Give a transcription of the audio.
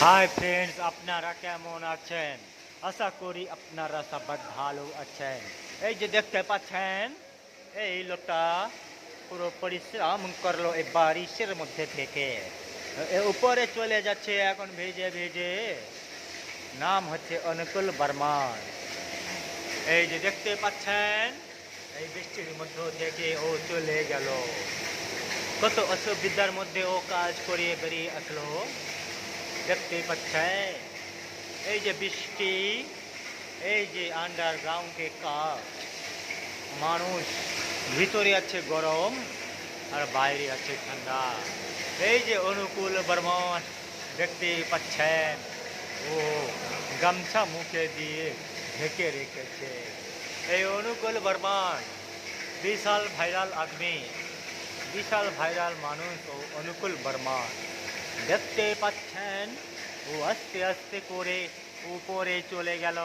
Hi friends, আপনারা কেমন আছেন? আশা করি আপনারা সবাই ভালো আছেন। এই যে দেখতে পাচ্ছেন, এই লোকটা পুরো পরিশ্রম করলো এই বারিশের মধ্যে থেকে উপরে চলে যাচ্ছে এখন ভেজে ভেজে। নাম হচ্ছে অনুকূল বর্মন। এই যে দেখতে পাচ্ছেন, এই বৃষ্টির মধ্য থেকে ও চলে গেল। কত অসুবিধার মধ্যে ও কাজ করিয়ে বেরিয়ে আসলো, দেখতে পাচ্ছেন। এই যে বৃষ্টি, এই যে আন্ডারগ্রাউন্ডে কাজ, মানুষ ভিতরে আছে গরম আর বাইরে আছে ঠান্ডা। এই যে অনুকূল বর্মন দেখতে পাচ্ছেন, ও গামছা মুখে দিয়ে ঢেকে রেখেছে। এই অনুকূল বর্মন বিশাল ভাইরাল আদমি, বিশাল ভাইরাল মানুষ ও অনুকূল বর্মন দেখতে পাচ্ছেন। ও আস্তে আস্তে করে উপরে চলে গেল।